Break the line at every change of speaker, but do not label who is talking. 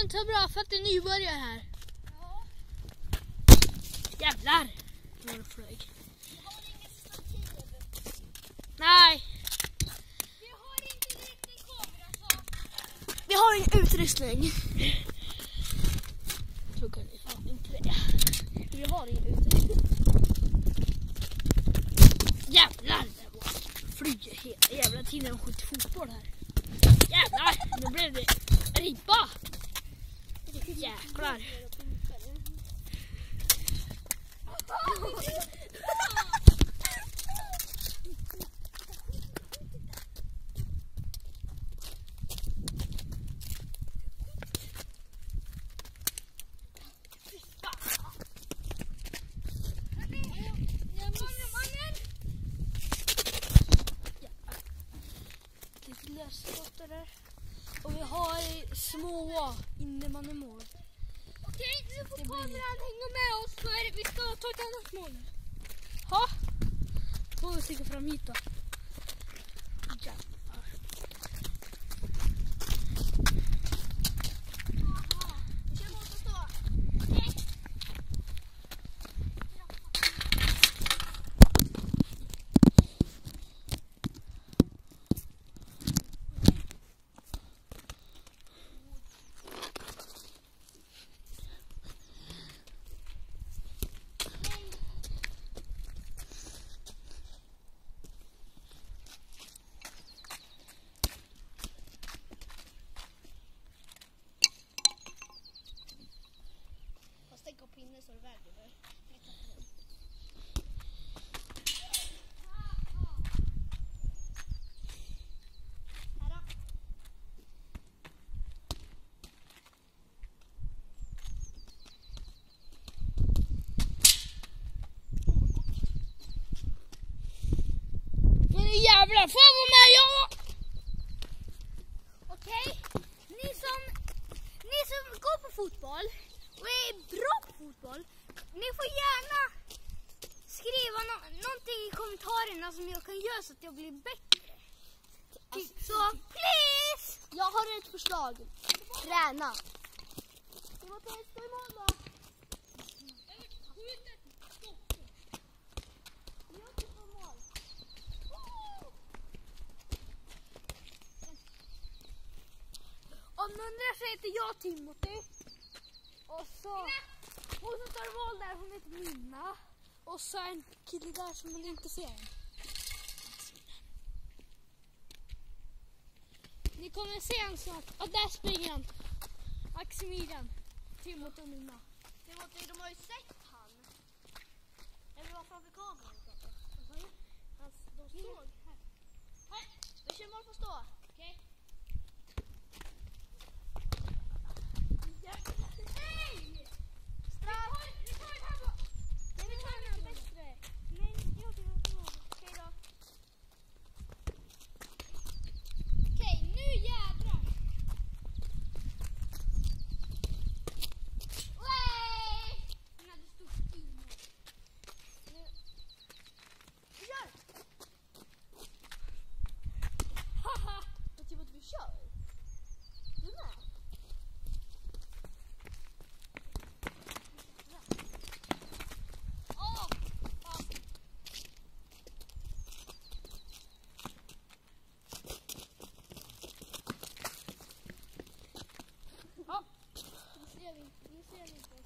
inte så bra för att det är nybörjare här.
Ja.
Jävlar! Vad flög.
Vi har ingen stativ.
Nej.
Vi har inte direkt en kamera så.
Vi har ingen utrustning. Så kan vi fan inte det. Vi har ingen utrustning. Jävlar! Det var flyger hela jävla tiden och skjuter fotboll här. Jävlar! Nu blev det ribba. Jäklar. Lite lösskottar där. Och vi har små innemannemål.
Okej, nu får kameran hänga med oss för vi ska ta ett annat mål.
Ja. Får vi sticka fram hit då. Jävlar.
Vi kör mot att stå. Okej. Stäck upp pinne så det väger det. Här då.
Men jävlar, fan vad med jag!
Okej, ni som går på fotboll och är bra på fotboll, ni får gärna skriva någonting i kommentarerna som jag kan göra så att jag blir bättre. Så please!
Jag har ett förslag. Träna.
Det var testa imorgon då.
Om någon undrar så heter jag Timothy. Och så hon som tar mål där, hon heter Minna. Och så en kille där som man inte ser. Ni kommer se en snart. Och där springer han. Maximilian. Timothy och Minna.
Timothy, de har ju sett han. Eller vad framför kameran? De såg här. Här, vi kör mål på stå. Okej? Nej! Straff! Vi tar den här då. Nej, vi tar den här bättre. Nej, jag tycker att det var. Okej då. Okej, nu jädrar. Nej! Den hade stort i mål. Nu. Vi kör!
Haha! Jag tycker att vi kör. Du med?
Åh!
Ja.
Nu ser vi inte oss.